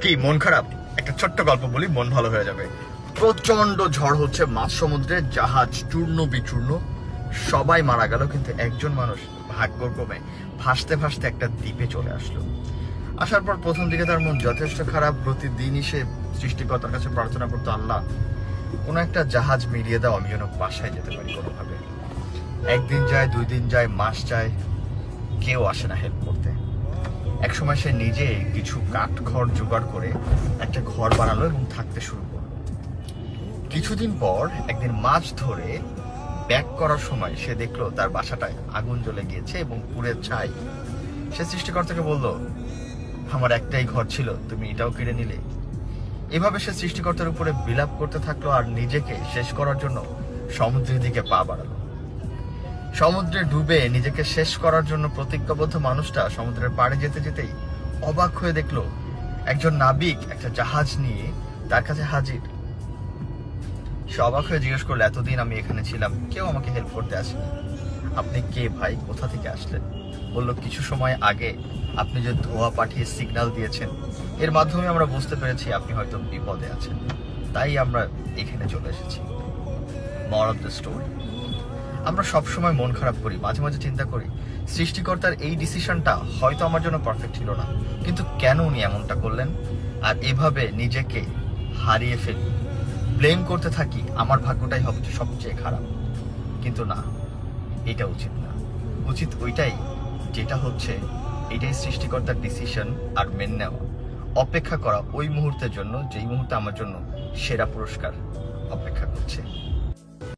কি মন খারাপ? একটা ছোট্ট গল্প বলি, মন ভালো হয়ে যাবে। প্রচন্ড ঝড় হচ্ছে, মাঝ সমুদ্রে জাহাজ চূর্ণ বিচূর্ণ, সবাই মারা গেল, কিন্তু একজন মানুষ ভাগ্যক্রমে ভাসতে ভাসতে একটা দ্বীপে চলে আসলো। আসার পর প্রথম দিকে তার মন যথেষ্ট খারাপ। প্রতিদিনই সে সৃষ্টিকর্তার কাছে প্রার্থনা করতো, আল্লাহ কোনো একটা জাহাজ মিলিয়ে দাও, আমি যেন বাসায় যেতে পারি কোনোভাবে। একদিন যায়, 2 দিন যায়, মাস যায়, কেউ আসে না হেল্প করতে। এক সময় সে নিজে কিছু কাঠ খড় জোগাড় করে একটা ঘর বানালো এবং থাকতে শুরু করলো। কিছুদিন পর একদিন মাছ ধরে ব্যাক করার সময় সে দেখলো তার বাসাটায় আগুন জ্বলে গিয়েছে এবং পুড়ে ছাই। সে সৃষ্টিকর্তাকে বলল, আমার একটাই ঘর ছিল, তুমি এটাও কেড়ে নিলে। এভাবে সে সৃষ্টিকর্তার উপরে বিলাপ করতে থাকলো আর নিজেকে শেষ করার জন্য সমুদ্রের দিকে পা বাড়ালো। সমুদ্রে ডুবে নিজেকে শেষ করার জন্য প্রতিজ্ঞাবদ্ধ মানুষটা সমুদ্রের পাড়ে যেতে যেতেই অবাক হয়ে দেখলো একজন নাবিক একটা জাহাজ নিয়ে তার কাছে হাজির। সে অবাক হয়ে জিজ্ঞেস করলো, এতদিন আমি এখানে ছিলাম, কেউ আমাকে হেল্প করতে আসেনি, আপনি কে ভাই, কোথা থেকে আসলেন? বললো, কিছু সময় আগে আপনি যে ধোঁয়া পাঠিয়ে সিগন্যাল দিয়েছেন, এর মাধ্যমে আমরা বুঝতে পেরেছি আপনি হয়তো বিপদে আছেন, তাই আমরা এখানে চলে এসেছি। মোরাল অফ দ্য স্টোরি, আমরা সবসময় মন খারাপ করি, মাঝে মাঝে চিন্তা করি সৃষ্টিকর্তার এই ডিসিশনটা হয়তো আমার জন্য পারফেক্ট ছিল না, কিন্তু কেন উনি এমনটা করলেন? আর এভাবে নিজেকে হারিয়ে ফেলি, ব্লেম করতে থাকি, আমার ভাগ্যটাই হবে সবচেয়ে খারাপ। কিন্তু না, এটা উচিত না। উচিত ওইটাই যেটা হচ্ছে, এটাই সৃষ্টিকর্তার ডিসিশন, আর মেনে নেওয়া, অপেক্ষা করা ওই মুহূর্তের জন্য যেই মুহূর্তে আমার জন্য সেরা পুরস্কার অপেক্ষা করছে।